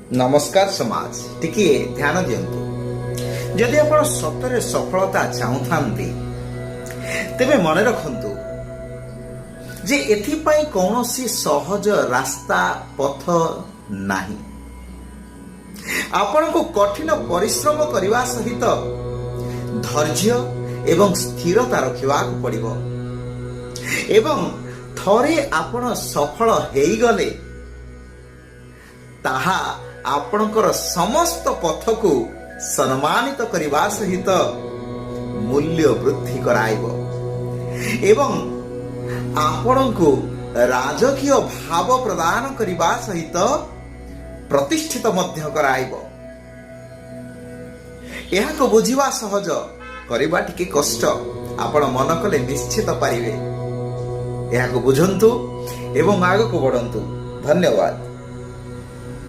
नमस्कार समाज टिके ध्यान दियंतु जदि आपण सतरे सफलता चाहूथांती तेबे मन रखंतु जे एथिपाई कौनसी सहज रास्ता पथ नाही। आपण को कठिन परिश्रम करने सहित धैर्य एवं स्थिरता रखा पड़िबो एवं थरे आपण सफल हेई गले ताहा आपणकर समस्त पथ को सम्मानित करने सहित मूल्य वृद्धि कराइबो एवं आपण को राजकीय भाव प्रदान करने सहित प्रतिष्ठित मध्य कराइबो। यह को बुझिबा सहज करबा टिके कष्ट आपण मन कले निश्चित पारिबे। यह को बुझंतु एवं आगको बढ़ंतु। धन्यवाद।